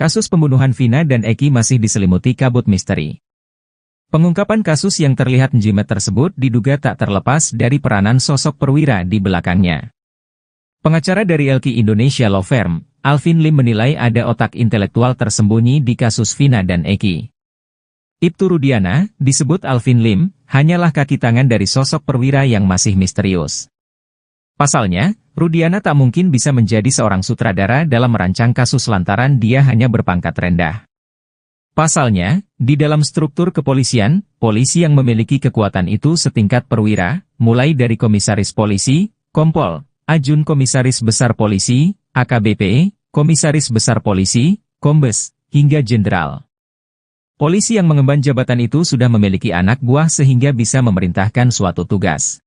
Kasus pembunuhan Vina dan Eki masih diselimuti kabut misteri. Pengungkapan kasus yang terlihat jelimet tersebut diduga tak terlepas dari peranan sosok perwira di belakangnya. Pengacara dari LQ Indonesia Law Firm, Alvin Lim menilai ada otak intelektual tersembunyi di kasus Vina dan Eki. Ibtu Rudiana, disebut Alvin Lim, hanyalah kaki tangan dari sosok perwira yang masih misterius. Pasalnya, Rudiana tak mungkin bisa menjadi seorang sutradara dalam merancang kasus lantaran dia hanya berpangkat rendah. Pasalnya, di dalam struktur kepolisian, polisi yang memiliki kekuatan itu setingkat perwira, mulai dari komisaris polisi, kompol, ajun komisaris besar polisi, AKBP, komisaris besar polisi, kombes, hingga jenderal. Polisi yang mengemban jabatan itu sudah memiliki anak buah sehingga bisa memerintahkan suatu tugas.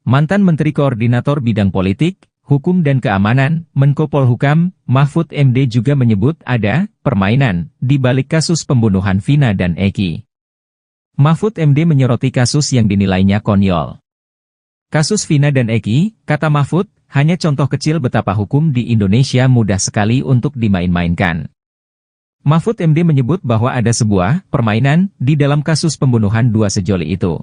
Mantan Menteri Koordinator Bidang Politik, Hukum dan Keamanan, Menko Polhukam, Mahfud MD juga menyebut ada permainan di balik kasus pembunuhan Vina dan Eki. Mahfud MD menyoroti kasus yang dinilainya konyol. Kasus Vina dan Eki, kata Mahfud, hanya contoh kecil betapa hukum di Indonesia mudah sekali untuk dimain-mainkan. Mahfud MD menyebut bahwa ada sebuah permainan di dalam kasus pembunuhan dua sejoli itu.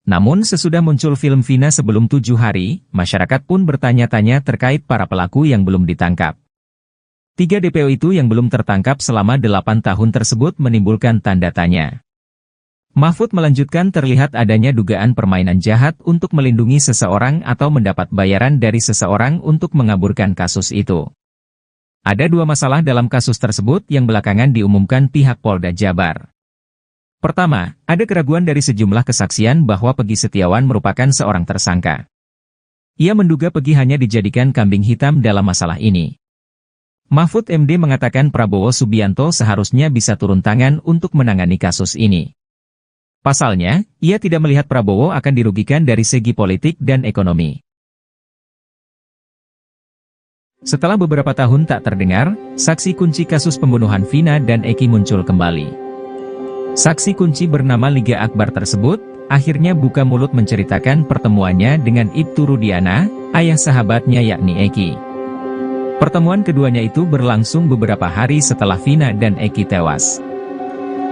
Namun sesudah muncul film Vina sebelum 7 hari, masyarakat pun bertanya-tanya terkait para pelaku yang belum ditangkap. 3 DPO itu yang belum tertangkap selama 8 tahun tersebut menimbulkan tanda tanya. Mahfud melanjutkan terlihat adanya dugaan permainan jahat untuk melindungi seseorang atau mendapat bayaran dari seseorang untuk mengaburkan kasus itu. Ada 2 masalah dalam kasus tersebut yang belakangan diumumkan pihak Polda Jabar. Pertama, ada keraguan dari sejumlah kesaksian bahwa Peggy Setiawan merupakan seorang tersangka. Ia menduga Peggy hanya dijadikan kambing hitam dalam masalah ini. Mahfud MD mengatakan Prabowo Subianto seharusnya bisa turun tangan untuk menangani kasus ini. Pasalnya, ia tidak melihat Prabowo akan dirugikan dari segi politik dan ekonomi. Setelah beberapa tahun tak terdengar, saksi kunci kasus pembunuhan Vina dan Eki muncul kembali. Saksi kunci bernama Liga Akbar tersebut, akhirnya buka mulut menceritakan pertemuannya dengan Ibtu Rudiana, ayah sahabatnya yakni Eki. Pertemuan keduanya itu berlangsung beberapa hari setelah Vina dan Eki tewas.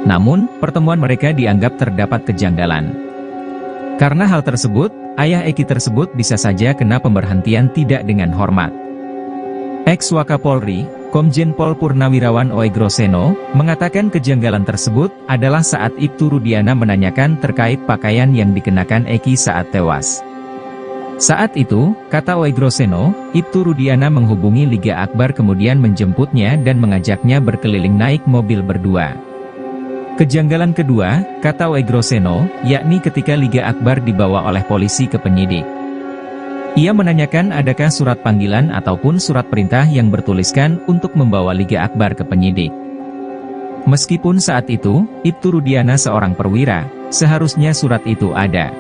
Namun, pertemuan mereka dianggap terdapat kejanggalan. Karena hal tersebut, ayah Eki tersebut bisa saja kena pemberhentian tidak dengan hormat. Ex-Wakapolri, Komjen Pol Purnawirawan Oegroseno, mengatakan kejanggalan tersebut adalah saat Ibtu Rudiana menanyakan terkait pakaian yang dikenakan Eki saat tewas. Saat itu, kata Oegroseno, Ibtu Rudiana menghubungi Liga Akbar kemudian menjemputnya dan mengajaknya berkeliling naik mobil berdua. Kejanggalan kedua, kata Oegroseno, yakni ketika Liga Akbar dibawa oleh polisi ke penyidik. Ia menanyakan adakah surat panggilan ataupun surat perintah yang bertuliskan untuk membawa Liga Akbar ke penyidik. Meskipun saat itu, Ibtu Rudiana seorang perwira, seharusnya surat itu ada.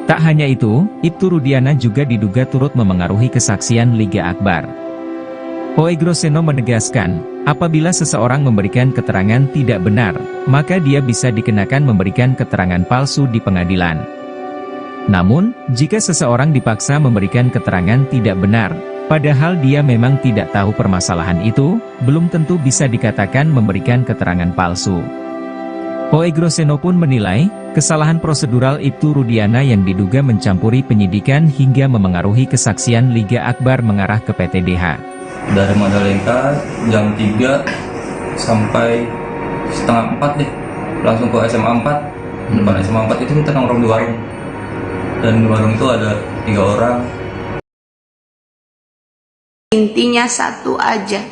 Tak hanya itu, Ibtu Rudiana juga diduga turut memengaruhi kesaksian Liga Akbar. Oegroseno menegaskan, apabila seseorang memberikan keterangan tidak benar, maka dia bisa dikenakan memberikan keterangan palsu di pengadilan. Namun, jika seseorang dipaksa memberikan keterangan tidak benar, padahal dia memang tidak tahu permasalahan itu, belum tentu bisa dikatakan memberikan keterangan palsu. Oegroseno pun menilai, kesalahan prosedural Ibtu Rudiana yang diduga mencampuri penyidikan hingga memengaruhi kesaksian Liga Akbar mengarah ke PTDH. Dari Majalengka jam 3 sampai setengah 4 deh, langsung ke SMA 4. Depan SMA 4 itu kita nongkrong di warung. Dan di warung itu ada 3 orang. Intinya satu aja,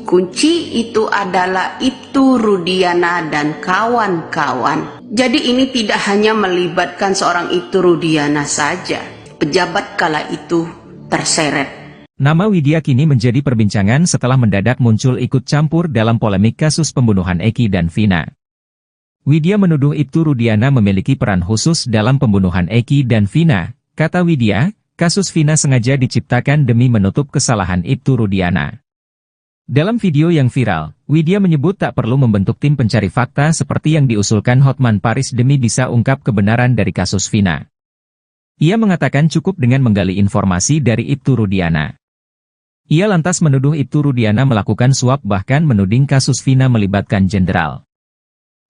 kunci itu adalah Ibtu Rudiana dan kawan-kawan. Jadi ini tidak hanya melibatkan seorang Ibtu Rudiana saja, pejabat kala itu terseret. Nama Widya kini menjadi perbincangan setelah mendadak muncul ikut campur dalam polemik kasus pembunuhan Eki dan Vina. Widya menuduh Ibtu Rudiana memiliki peran khusus dalam pembunuhan Eki dan Vina. Kata Widya, kasus Vina sengaja diciptakan demi menutup kesalahan Ibtu Rudiana. Dalam video yang viral, Widya menyebut tak perlu membentuk tim pencari fakta seperti yang diusulkan Hotman Paris demi bisa ungkap kebenaran dari kasus Vina. Ia mengatakan cukup dengan menggali informasi dari Ibtu Rudiana. Ia lantas menuduh Ibtu Rudiana melakukan suap bahkan menuding kasus Vina melibatkan jenderal.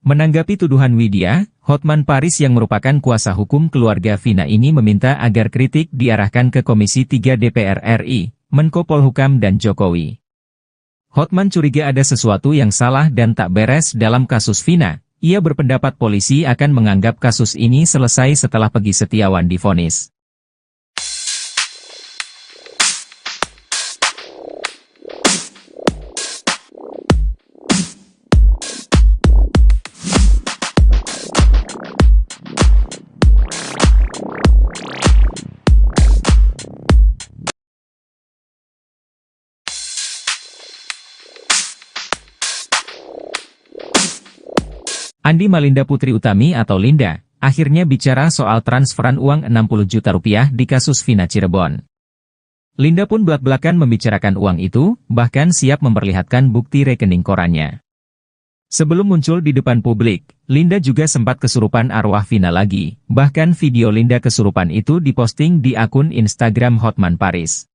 Menanggapi tuduhan Widya, Hotman Paris yang merupakan kuasa hukum keluarga Vina ini meminta agar kritik diarahkan ke Komisi 3 DPR RI, Menko Polhukam dan Jokowi. Hotman curiga ada sesuatu yang salah dan tak beres dalam kasus Vina. Ia berpendapat polisi akan menganggap kasus ini selesai setelah Peggy Setiawan divonis. Andi Malinda Putri Utami atau Linda, akhirnya bicara soal transferan uang 60 juta rupiah di kasus Vina Cirebon. Linda pun belak-belakan membicarakan uang itu, bahkan siap memperlihatkan bukti rekening korannya. Sebelum muncul di depan publik, Linda juga sempat kesurupan arwah Vina lagi, bahkan video Linda kesurupan itu diposting di akun Instagram Hotman Paris.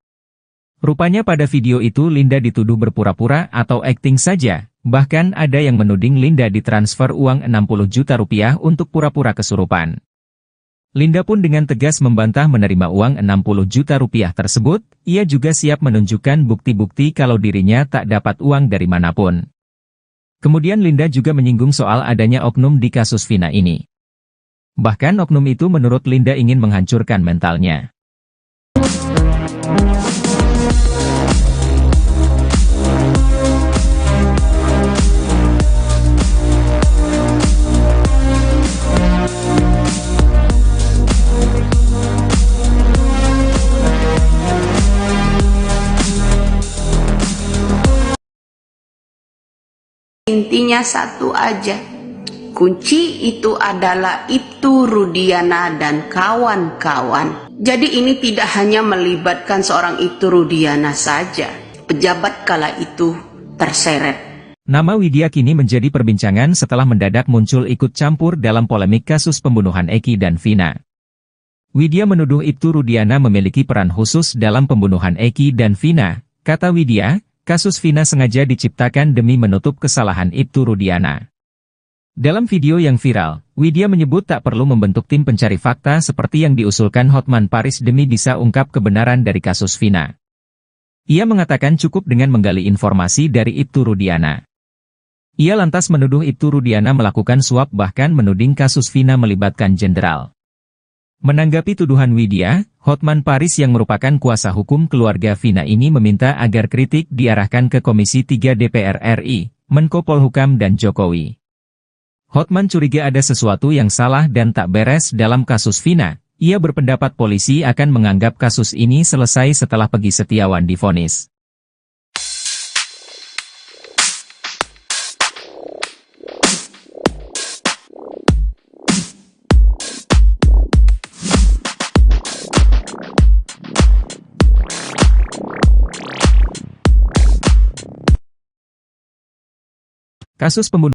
Rupanya pada video itu Linda dituduh berpura-pura atau akting saja, bahkan ada yang menuding Linda ditransfer uang 60 juta rupiah untuk pura-pura kesurupan. Linda pun dengan tegas membantah menerima uang 60 juta rupiah tersebut, ia juga siap menunjukkan bukti-bukti kalau dirinya tak dapat uang dari manapun. Kemudian Linda juga menyinggung soal adanya oknum di kasus Vina ini. Bahkan oknum itu menurut Linda ingin menghancurkan mentalnya. Intinya satu aja, kunci itu adalah Ibtu Rudiana dan kawan-kawan. Jadi ini tidak hanya melibatkan seorang Ibtu Rudiana saja, pejabat kala itu terseret. Nama Widya kini menjadi perbincangan setelah mendadak muncul ikut campur dalam polemik kasus pembunuhan Eki dan Vina. Widya menuduh Ibtu Rudiana memiliki peran khusus dalam pembunuhan Eki dan Vina. Kata Widya, kasus Vina sengaja diciptakan demi menutup kesalahan Ibtu Rudiana. Dalam video yang viral, Widya menyebut tak perlu membentuk tim pencari fakta seperti yang diusulkan Hotman Paris demi bisa ungkap kebenaran dari kasus Vina. Ia mengatakan cukup dengan menggali informasi dari Ibtu Rudiana. Ia lantas menuduh Ibtu Rudiana melakukan suap bahkan menuding kasus Vina melibatkan jenderal. Menanggapi tuduhan Widya, Hotman Paris yang merupakan kuasa hukum keluarga Vina ini meminta agar kritik diarahkan ke Komisi 3 DPR RI, Menko Polhukam dan Jokowi. Hotman curiga ada sesuatu yang salah dan tak beres dalam kasus Vina. Ia berpendapat polisi akan menganggap kasus ini selesai setelah Peggy Setiawan divonis. Kasus pembunuhan